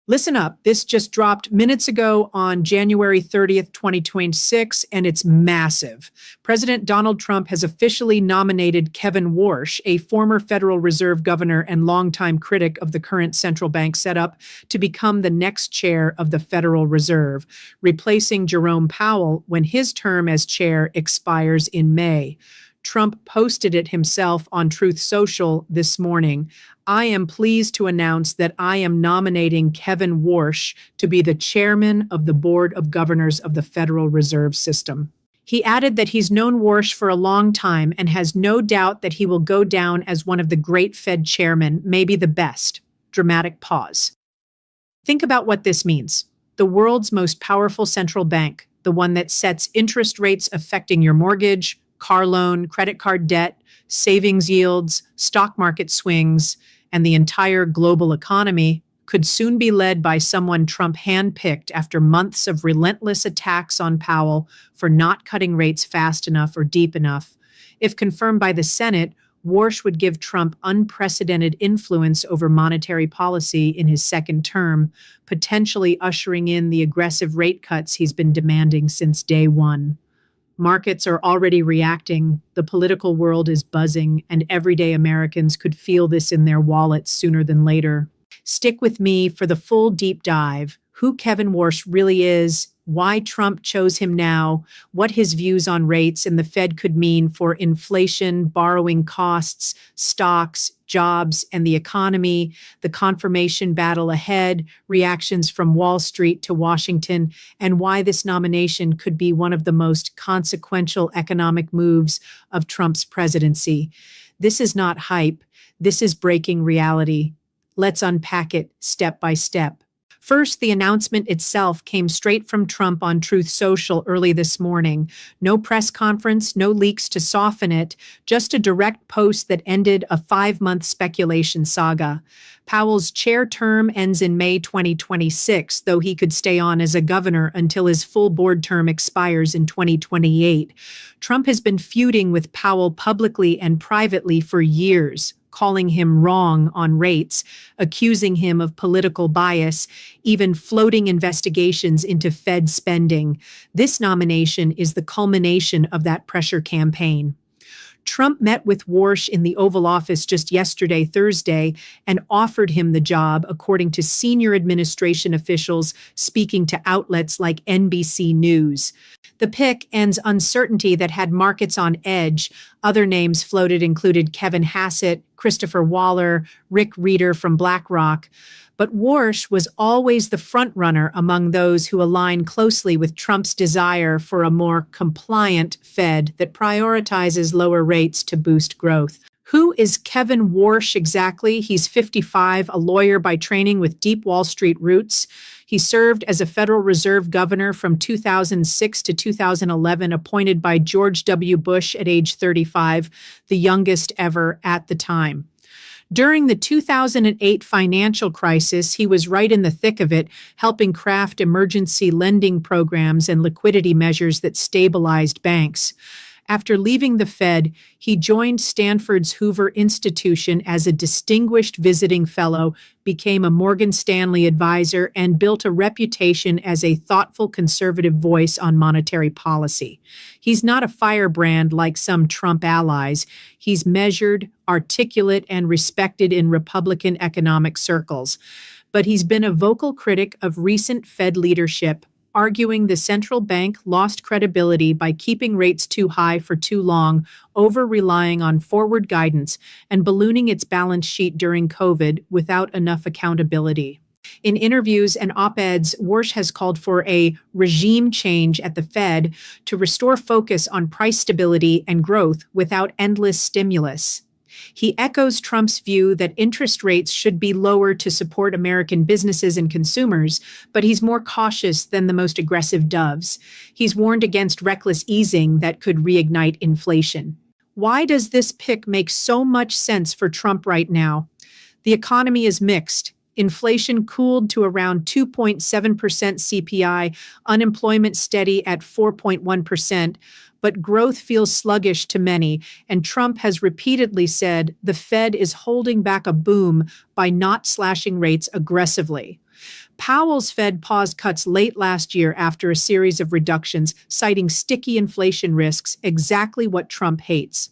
Listen up. This just dropped minutes ago on January 30th, 2026, and it's massive. President Donald Trump has officially nominated Kevin Warsh, a former Federal Reserve governor and longtime critic of the current central bank setup, to become the next chair of the Federal Reserve, replacing Jerome Powell when his term as chair expires in May. Trump posted it himself on Truth Social this morning. I am pleased to announce that I am nominating Kevin Warsh to be the chairman of the Board of Governors of the Federal Reserve System. He added that he's known Warsh for a long time and has no doubt that he will go down as one of the great Fed chairmen, maybe the best. Dramatic pause. Think about what this means. The world's most powerful central bank, the one that sets interest rates affecting your mortgage, car loan, credit card debt, savings yields, stock market swings, and the entire global economy, could soon be led by someone Trump handpicked after months of relentless attacks on Powell for not cutting rates fast enough or deep enough. If confirmed by the Senate, Warsh would give Trump unprecedented influence over monetary policy in his second term, potentially ushering in the aggressive rate cuts he's been demanding since day one. Markets are already reacting, the political world is buzzing, and everyday Americans could feel this in their wallets sooner than later. Stick with me for the full deep dive: who Kevin Warsh really is, why Trump chose him now, what his views on rates and the Fed could mean for inflation, borrowing costs, stocks, jobs, and the economy, the confirmation battle ahead, reactions from Wall Street to Washington, and why this nomination could be one of the most consequential economic moves of Trump's presidency. This is not hype. This is breaking reality. Let's unpack it step by step. First, the announcement itself came straight from Trump on Truth Social early this morning. No press conference, no leaks to soften it, just a direct post that ended a 5-month speculation saga. Powell's chair term ends in May 2026, though he could stay on as a governor until his full board term expires in 2028. Trump has been feuding with Powell publicly and privately for years, calling him wrong on rates, accusing him of political bias, even floating investigations into Fed spending. This nomination is the culmination of that pressure campaign. Trump met with Warsh in the Oval Office just yesterday, Thursday, and offered him the job, according to senior administration officials speaking to outlets like NBC News. The pick ends uncertainty that had markets on edge. Other names floated included Kevin Hassett, Christopher Waller, Rick Reeder from BlackRock. But Warsh was always the frontrunner among those who align closely with Trump's desire for a more compliant Fed that prioritizes lower rates to boost growth. Who is Kevin Warsh exactly? He's 55, a lawyer by training with deep Wall Street roots. He served as a Federal Reserve governor from 2006 to 2011, appointed by George W. Bush at age 35, the youngest ever at the time. During the 2008 financial crisis, he was right in the thick of it, helping craft emergency lending programs and liquidity measures that stabilized banks. After leaving the Fed, he joined Stanford's Hoover Institution as a distinguished visiting fellow, became a Morgan Stanley advisor, and built a reputation as a thoughtful conservative voice on monetary policy. He's not a firebrand like some Trump allies. He's measured, articulate, and respected in Republican economic circles. But he's been a vocal critic of recent Fed leadership, arguing the central bank lost credibility by keeping rates too high for too long, over-relying on forward guidance, and ballooning its balance sheet during COVID without enough accountability. In interviews and op-eds, Warsh has called for a regime change at the Fed to restore focus on price stability and growth without endless stimulus. He echoes Trump's view that interest rates should be lower to support American businesses and consumers, but he's more cautious than the most aggressive doves. He's warned against reckless easing that could reignite inflation. Why does this pick make so much sense for Trump right now? The economy is mixed. Inflation cooled to around 2.7% CPI, unemployment steady at 4.1%, but growth feels sluggish to many, and Trump has repeatedly said the Fed is holding back a boom by not slashing rates aggressively. Powell's Fed paused cuts late last year after a series of reductions, citing sticky inflation risks, exactly what Trump hates.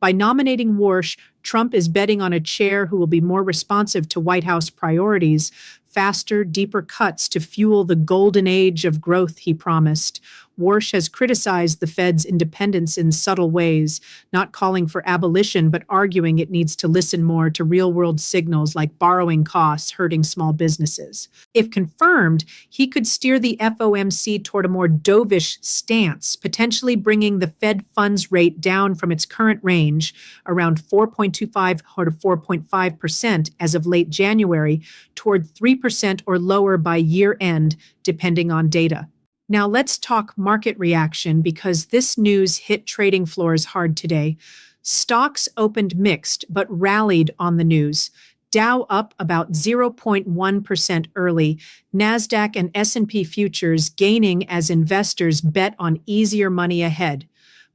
By nominating Warsh, Trump is betting on a chair who will be more responsive to White House priorities, faster, deeper cuts to fuel the golden age of growth he promised. Warsh has criticized the Fed's independence in subtle ways, not calling for abolition, but arguing it needs to listen more to real-world signals like borrowing costs hurting small businesses. If confirmed, he could steer the FOMC toward a more dovish stance, potentially bringing the Fed funds rate down from its current range, around 4.25 or 4.5% as of late January, toward 3% or lower by year end, depending on data. Now let's talk market reaction because this news hit trading floors hard today. Stocks opened mixed but rallied on the news. Dow up about 0.1% early, Nasdaq and S&P futures gaining as investors bet on easier money ahead.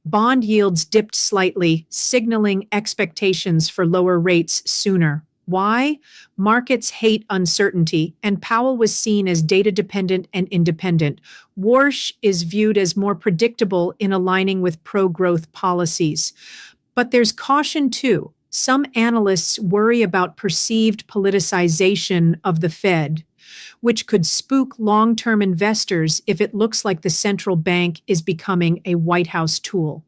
Bond yields dipped slightly, signaling expectations for lower rates sooner. Why? Markets hate uncertainty, and Powell was seen as data-dependent and independent. Warsh is viewed as more predictable in aligning with pro-growth policies. But there's caution, too. Some analysts worry about perceived politicization of the Fed, which could spook long-term investors if it looks like the central bank is becoming a White House tool.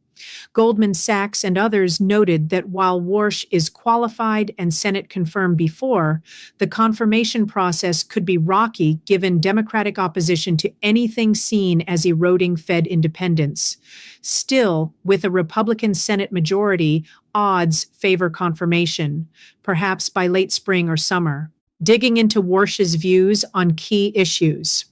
Goldman Sachs and others noted that while Warsh is qualified and Senate confirmed before, the confirmation process could be rocky given Democratic opposition to anything seen as eroding Fed independence. Still, with a Republican Senate majority, odds favor confirmation, perhaps by late spring or summer. Digging into Warsh's views on key issues.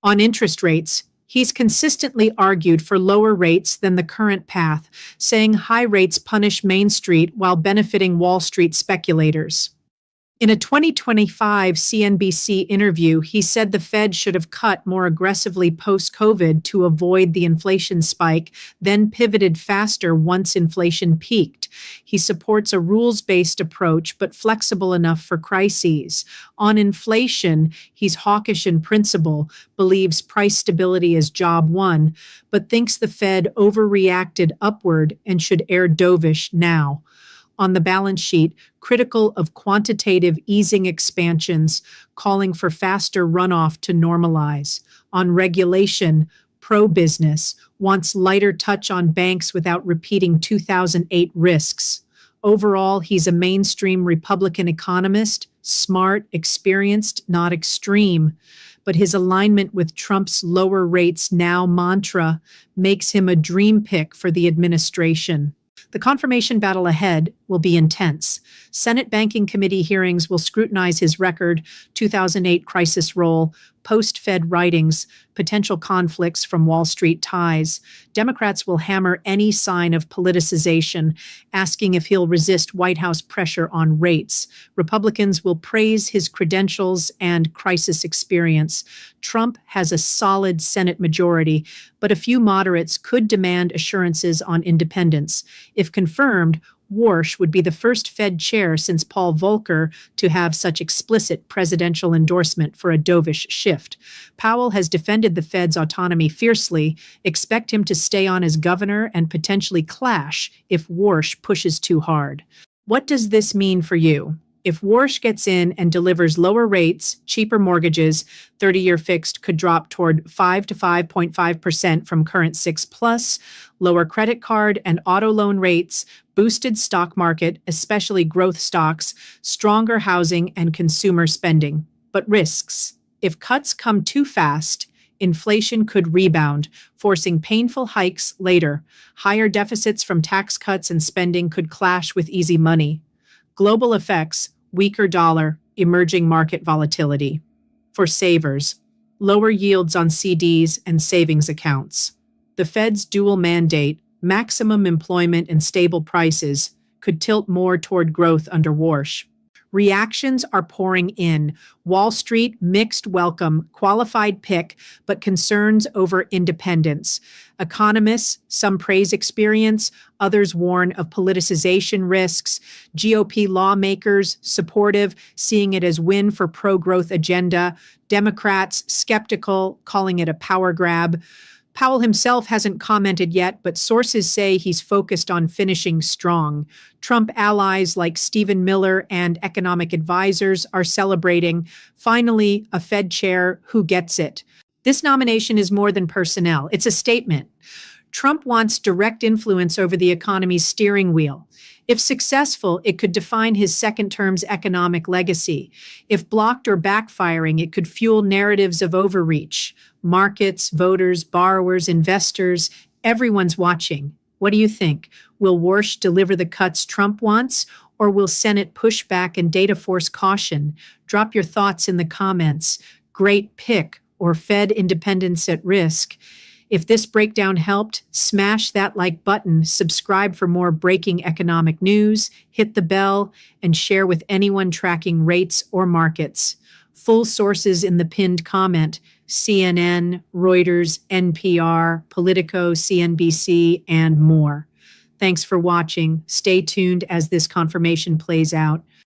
On interest rates, he's consistently argued for lower rates than the current path, saying high rates punish Main Street while benefiting Wall Street speculators. In a 2025 CNBC interview, he said the Fed should have cut more aggressively post-COVID to avoid the inflation spike, then pivoted faster once inflation peaked. He supports a rules-based approach, but flexible enough for crises. On inflation, he's hawkish in principle, believes price stability is job one, but thinks the Fed overreacted upward and should err dovish now. On the balance sheet, critical of quantitative easing expansions, calling for faster runoff to normalize. On regulation, pro-business, wants lighter touch on banks without repeating 2008 risks. Overall, he's a mainstream Republican economist, smart, experienced, not extreme. But his alignment with Trump's lower rates now mantra makes him a dream pick for the administration. The confirmation battle ahead will be intense. Senate Banking Committee hearings will scrutinize his record, 2008 crisis role, post-Fed writings, potential conflicts from Wall Street ties. Democrats will hammer any sign of politicization, asking if he'll resist White House pressure on rates. Republicans will praise his credentials and crisis experience. Trump has a solid Senate majority, but a few moderates could demand assurances on independence. If confirmed, Warsh would be the first Fed chair since Paul Volcker to have such explicit presidential endorsement for a dovish shift. Powell has defended the Fed's autonomy fiercely. Expect him to stay on as governor and potentially clash if Warsh pushes too hard. What does this mean for you? If Warsh gets in and delivers lower rates, cheaper mortgages, 30-year fixed could drop toward 5 to 5.5% from current 6+, lower credit card and auto loan rates, boosted stock market, especially growth stocks, stronger housing and consumer spending. But risks. If cuts come too fast, inflation could rebound, forcing painful hikes later. Higher deficits from tax cuts and spending could clash with easy money. Global effects, weaker dollar, emerging market volatility. For savers, lower yields on CDs and savings accounts. The Fed's dual mandate, maximum employment and stable prices, could tilt more toward growth under Warsh. Reactions are pouring in. Wall Street, mixed welcome, qualified pick, but concerns over independence. Economists, some praise experience, others warn of politicization risks. GOP lawmakers, supportive, seeing it as win for pro-growth agenda. Democrats, skeptical, calling it a power grab. Powell himself hasn't commented yet, but sources say he's focused on finishing strong. Trump allies like Stephen Miller and economic advisors are celebrating, finally, a Fed chair who gets it. This nomination is more than personnel. It's a statement. Trump wants direct influence over the economy's steering wheel. If successful, it could define his second term's economic legacy. If blocked or backfiring, it could fuel narratives of overreach. Markets, voters, borrowers, investors, everyone's watching. What do you think? Will Warsh deliver the cuts Trump wants, or will Senate push back and data force caution? Drop your thoughts in the comments. Great pick, or Fed independence at risk. If this breakdown helped, smash that like button, subscribe for more breaking economic news, hit the bell, and share with anyone tracking rates or markets. Full sources in the pinned comment: CNN, Reuters, NPR, Politico, CNBC, and more. Thanks for watching. Stay tuned as this confirmation plays out.